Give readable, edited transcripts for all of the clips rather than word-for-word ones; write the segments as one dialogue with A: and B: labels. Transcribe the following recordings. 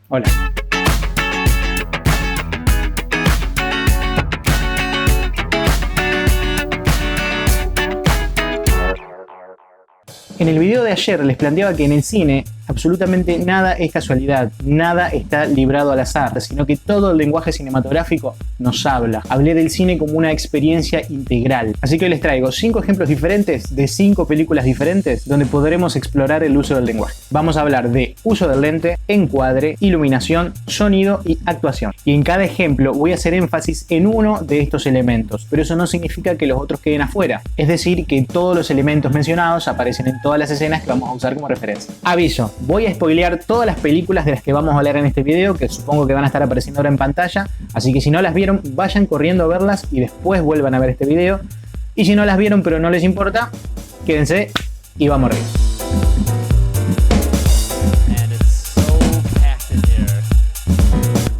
A: Hola. En el video de ayer les planteaba que en el cine absolutamente nada es casualidad, nada está librado al azar, sino que todo el lenguaje cinematográfico nos habla. Hablé del cine como una experiencia integral. Así que hoy les traigo 5 ejemplos diferentes de 5 películas diferentes donde podremos explorar el uso del lenguaje. Vamos a hablar de uso del lente, encuadre, iluminación, sonido y actuación. Y en cada ejemplo voy a hacer énfasis en uno de estos elementos, pero eso no significa que los otros queden afuera. Es decir, que todos los elementos mencionados aparecen en todas las escenas que vamos a usar como referencia. Aviso. Voy a spoilear todas las películas de las que vamos a hablar en este video, que supongo que van a estar apareciendo ahora en pantalla, así que si no las vieron, vayan corriendo a verlas y después vuelvan a ver este video. Y si no las vieron pero no les importa, quédense y vamos arriba.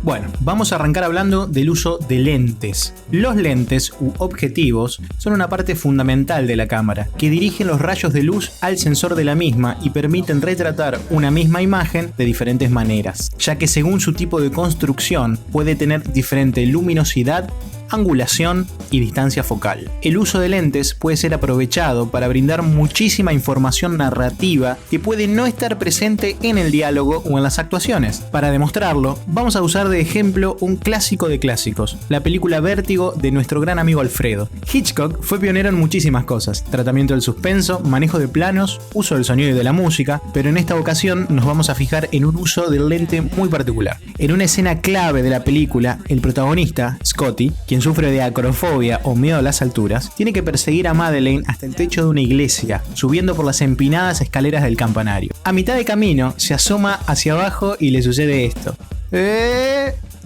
A: Bueno, vamos a arrancar hablando del uso de lentes. Los lentes u objetivos son una parte fundamental de la cámara, que dirigen los rayos de luz al sensor de la misma y permiten retratar una misma imagen de diferentes maneras, ya que según su tipo de construcción puede tener diferente luminosidad, angulación y distancia focal. El uso de lentes puede ser aprovechado para brindar muchísima información narrativa que puede no estar presente en el diálogo o en las actuaciones. Para demostrarlo, vamos a usar de ejemplo un clásico de clásicos, la película Vértigo de nuestro gran amigo Alfredo. Hitchcock fue pionero en muchísimas cosas: tratamiento del suspenso, manejo de planos, uso del sonido y de la música, pero en esta ocasión nos vamos a fijar en un uso del lente muy particular. En una escena clave de la película, el protagonista, Scotty, quien sufre de acrofobia o miedo a las alturas, tiene que perseguir a Madeleine hasta el techo de una iglesia, subiendo por las empinadas escaleras del campanario. A mitad de camino, se asoma hacia abajo y le sucede esto.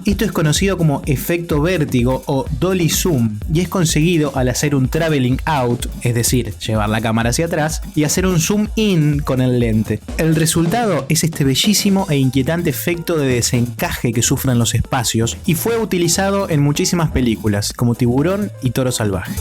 A: Esto es conocido como efecto vértigo o dolly zoom y es conseguido al hacer un traveling out, es decir, llevar la cámara hacia atrás, y hacer un zoom in con el lente. El resultado es este bellísimo e inquietante efecto de desencaje que sufren los espacios y fue utilizado en muchísimas películas como Tiburón y Toro Salvaje.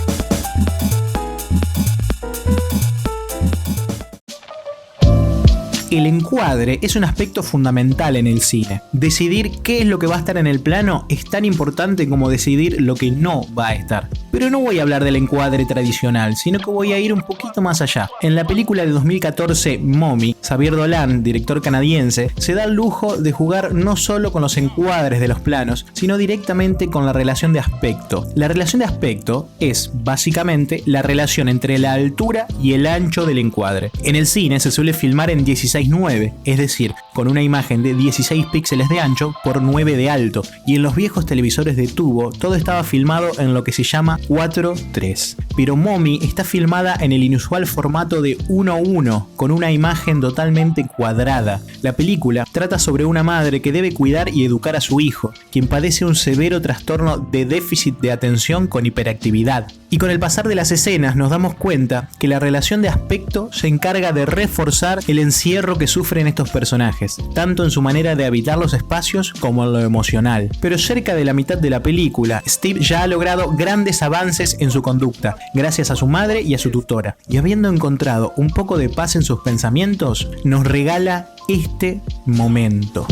A: El encuadre es un aspecto fundamental en el cine. Decidir qué es lo que va a estar en el plano es tan importante como decidir lo que no va a estar. Pero no voy a hablar del encuadre tradicional, sino que voy a ir un poquito más allá. En la película de 2014 Mommy, Xavier Dolan, director canadiense, se da el lujo de jugar no solo con los encuadres de los planos, sino directamente con la relación de aspecto. La relación de aspecto es, básicamente, la relación entre la altura y el ancho del encuadre. En el cine se suele filmar en 16:9, es decir, con una imagen de 16 píxeles de ancho por 9 de alto, y en los viejos televisores de tubo todo estaba filmado en lo que se llama 4:3. Pero Mommy está filmada en el inusual formato de 1:1, con una imagen totalmente cuadrada. La película trata sobre una madre que debe cuidar y educar a su hijo, quien padece un severo trastorno de déficit de atención con hiperactividad. Y con el pasar de las escenas nos damos cuenta que la relación de aspecto se encarga de reforzar el encierro que sufren estos personajes, tanto en su manera de habitar los espacios como en lo emocional. Pero cerca de la mitad de la película, Steve ya ha logrado grandes avances en su conducta, gracias a su madre y a su tutora. Y habiendo encontrado un poco de paz en sus pensamientos, nos regala este momento.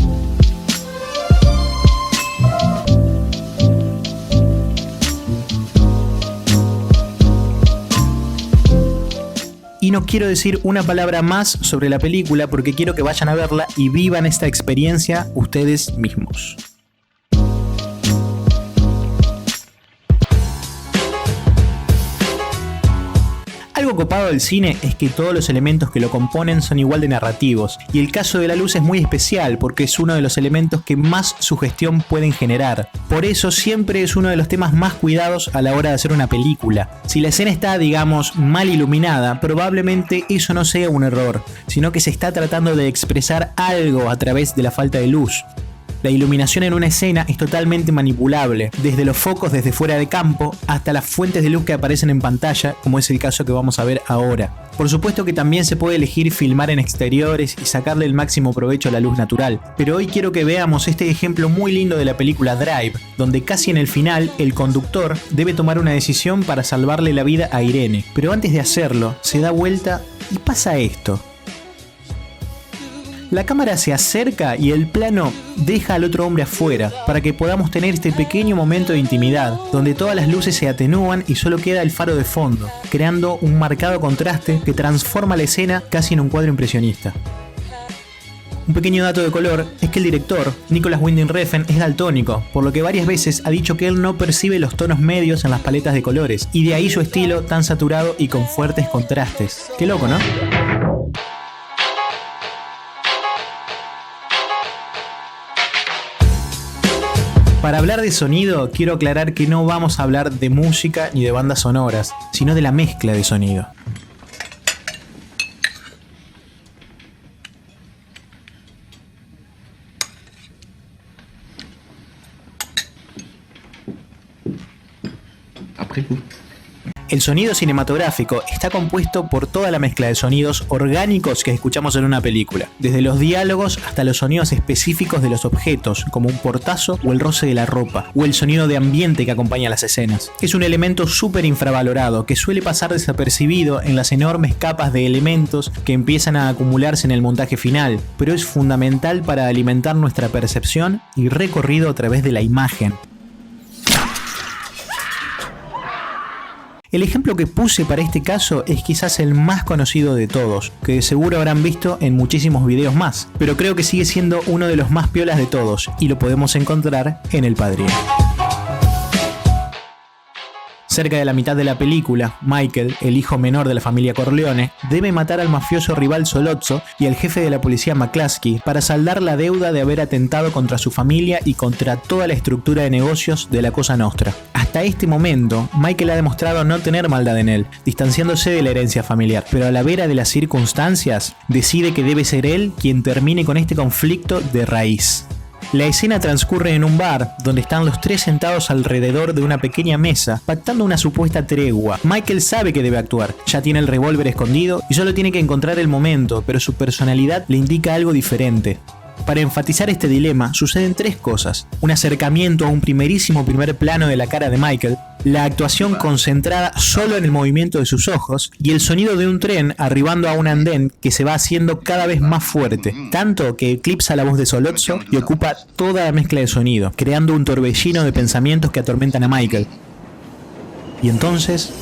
A: Y no quiero decir una palabra más sobre la película porque quiero que vayan a verla y vivan esta experiencia ustedes mismos. Algo copado del cine es que todos los elementos que lo componen son igual de narrativos, y el caso de la luz es muy especial porque es uno de los elementos que más sugestión pueden generar. Por eso siempre es uno de los temas más cuidados a la hora de hacer una película. Si la escena está, digamos, mal iluminada, probablemente eso no sea un error, sino que se está tratando de expresar algo a través de la falta de luz. La iluminación en una escena es totalmente manipulable, desde los focos desde fuera de campo hasta las fuentes de luz que aparecen en pantalla, como es el caso que vamos a ver ahora. Por supuesto que también se puede elegir filmar en exteriores y sacarle el máximo provecho a la luz natural, pero hoy quiero que veamos este ejemplo muy lindo de la película Drive, donde casi en el final el conductor debe tomar una decisión para salvarle la vida a Irene, pero antes de hacerlo se da vuelta y pasa esto. La cámara se acerca y el plano deja al otro hombre afuera, para que podamos tener este pequeño momento de intimidad, donde todas las luces se atenúan y solo queda el faro de fondo, creando un marcado contraste que transforma la escena casi en un cuadro impresionista. Un pequeño dato de color es que el director, Nicolas Winding Refn, es daltónico, por lo que varias veces ha dicho que él no percibe los tonos medios en las paletas de colores, y de ahí su estilo tan saturado y con fuertes contrastes. Qué loco, ¿no? Para hablar de sonido, quiero aclarar que no vamos a hablar de música ni de bandas sonoras, sino de la mezcla de sonido. El sonido cinematográfico está compuesto por toda la mezcla de sonidos orgánicos que escuchamos en una película, desde los diálogos hasta los sonidos específicos de los objetos, como un portazo o el roce de la ropa, o el sonido de ambiente que acompaña las escenas. Es un elemento súper infravalorado que suele pasar desapercibido en las enormes capas de elementos que empiezan a acumularse en el montaje final, pero es fundamental para alimentar nuestra percepción y recorrido a través de la imagen. El ejemplo que puse para este caso es quizás el más conocido de todos, que seguro habrán visto en muchísimos videos más, pero creo que sigue siendo uno de los más piolas de todos, y lo podemos encontrar en El Padrino. Cerca de la mitad de la película, Michael, el hijo menor de la familia Corleone, debe matar al mafioso rival Sollozzo y al jefe de la policía McCluskey para saldar la deuda de haber atentado contra su familia y contra toda la estructura de negocios de la Cosa Nostra. Hasta este momento, Michael ha demostrado no tener maldad en él, distanciándose de la herencia familiar, pero a la vera de las circunstancias, decide que debe ser él quien termine con este conflicto de raíz. La escena transcurre en un bar, donde están los tres sentados alrededor de una pequeña mesa, pactando una supuesta tregua. Michael sabe que debe actuar, ya tiene el revólver escondido y solo tiene que encontrar el momento, pero su personalidad le indica algo diferente. Para enfatizar este dilema, suceden tres cosas: un acercamiento a un primer plano de la cara de Michael, la actuación concentrada solo en el movimiento de sus ojos y el sonido de un tren arribando a un andén que se va haciendo cada vez más fuerte, tanto que eclipsa la voz de Sollozzo y ocupa toda la mezcla de sonido, creando un torbellino de pensamientos que atormentan a Michael. Y entonces...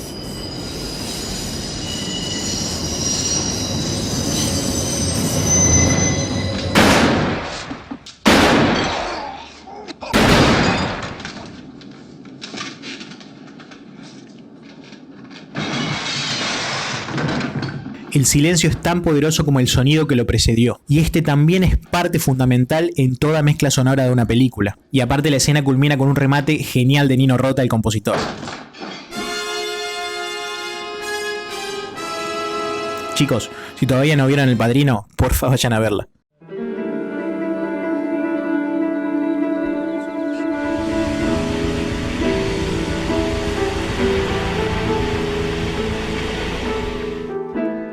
A: el silencio es tan poderoso como el sonido que lo precedió, y este también es parte fundamental en toda mezcla sonora de una película. Y aparte la escena culmina con un remate genial de Nino Rota, el compositor. Chicos, si todavía no vieron El Padrino, porfa vayan a verla.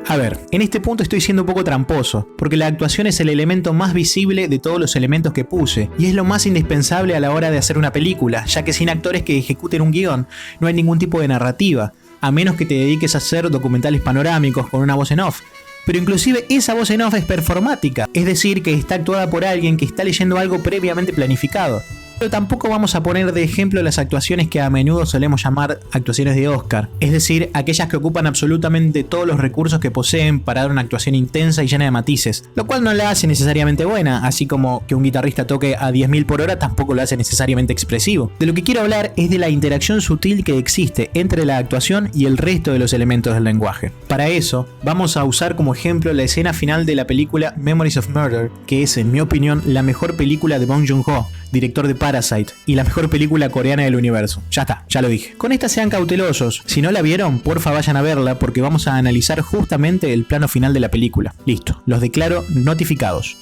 A: A ver, en este punto estoy siendo un poco tramposo, porque la actuación es el elemento más visible de todos los elementos que puse, y es lo más indispensable a la hora de hacer una película, ya que sin actores que ejecuten un guión, no hay ningún tipo de narrativa, a menos que te dediques a hacer documentales panorámicos con una voz en off. Pero inclusive esa voz en off es performática, es decir, que está actuada por alguien que está leyendo algo previamente planificado. Pero tampoco vamos a poner de ejemplo las actuaciones que a menudo solemos llamar actuaciones de Oscar, es decir, aquellas que ocupan absolutamente todos los recursos que poseen para dar una actuación intensa y llena de matices, lo cual no la hace necesariamente buena, así como que un guitarrista toque a 10.000 por hora tampoco lo hace necesariamente expresivo. De lo que quiero hablar es de la interacción sutil que existe entre la actuación y el resto de los elementos del lenguaje. Para eso, vamos a usar como ejemplo la escena final de la película Memories of Murder, que es, en mi opinión, la mejor película de Bong Joon-ho, director de Parasite, y la mejor película coreana del universo. Ya está, ya lo dije. Con esta sean cautelosos. Si no la vieron, porfa vayan a verla porque vamos a analizar justamente el plano final de la película. Listo, los declaro notificados.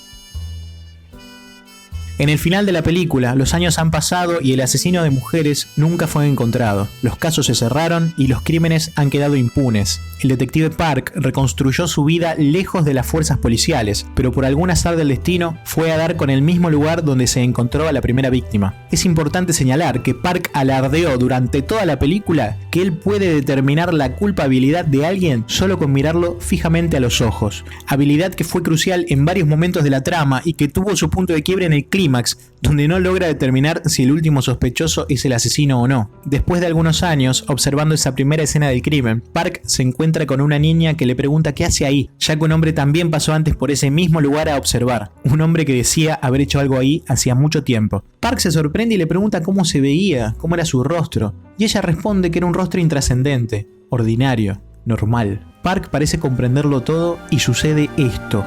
A: En el final de la película, los años han pasado y el asesino de mujeres nunca fue encontrado. Los casos se cerraron y los crímenes han quedado impunes. El detective Park reconstruyó su vida lejos de las fuerzas policiales, pero por algún azar del destino fue a dar con el mismo lugar donde se encontró a la primera víctima. Es importante señalar que Park alardeó durante toda la película que él puede determinar la culpabilidad de alguien solo con mirarlo fijamente a los ojos, habilidad que fue crucial en varios momentos de la trama y que tuvo su punto de quiebre en el clímax, donde no logra determinar si el último sospechoso es el asesino o no. Después de algunos años, observando esa primera escena del crimen, Park se encuentra con una niña que le pregunta qué hace ahí, ya que un hombre también pasó antes por ese mismo lugar a observar, un hombre que decía haber hecho algo ahí hacía mucho tiempo. Park se sorprende y le pregunta cómo se veía, cómo era su rostro, y ella responde que era un rostro intrascendente, ordinario, normal. Park parece comprenderlo todo y sucede esto.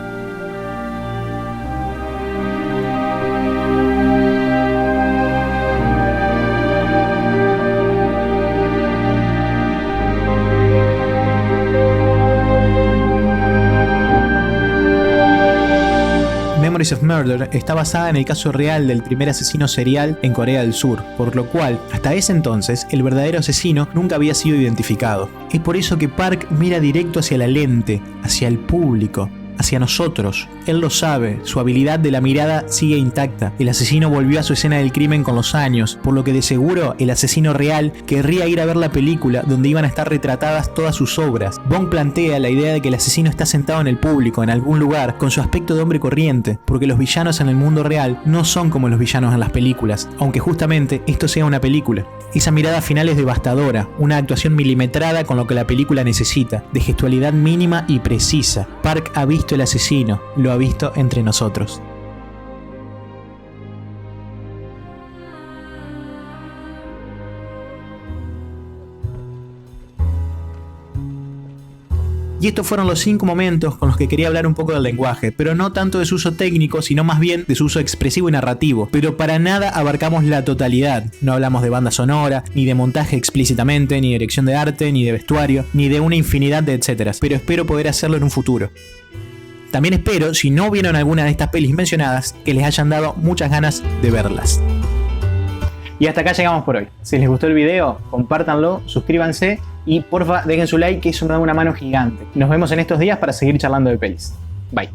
A: Memories of Murder está basada en el caso real del primer asesino serial en Corea del Sur, por lo cual, hasta ese entonces, el verdadero asesino nunca había sido identificado. Es por eso que Park mira directo hacia la lente, hacia el público, hacia nosotros. Él lo sabe, su habilidad de la mirada sigue intacta. El asesino volvió a su escena del crimen con los años, por lo que de seguro el asesino real querría ir a ver la película donde iban a estar retratadas todas sus obras. Bong plantea la idea de que el asesino está sentado en el público, en algún lugar, con su aspecto de hombre corriente, porque los villanos en el mundo real no son como los villanos en las películas, aunque justamente esto sea una película. Esa mirada final es devastadora, una actuación milimetrada con lo que la película necesita, de gestualidad mínima y precisa. Park ha visto el asesino, lo ha visto entre nosotros. Y estos fueron los 5 momentos con los que quería hablar un poco del lenguaje, pero no tanto de su uso técnico, sino más bien de su uso expresivo y narrativo. Pero para nada abarcamos la totalidad. No hablamos de banda sonora, ni de montaje explícitamente, ni de dirección de arte, ni de vestuario, ni de una infinidad de etcéteras. Pero espero poder hacerlo en un futuro. También espero, si no vieron alguna de estas pelis mencionadas, que les hayan dado muchas ganas de verlas. Y hasta acá llegamos por hoy. Si les gustó el video, compártanlo, suscríbanse y porfa dejen su like, que eso me da una mano gigante. Nos vemos en estos días para seguir charlando de pelis. Bye.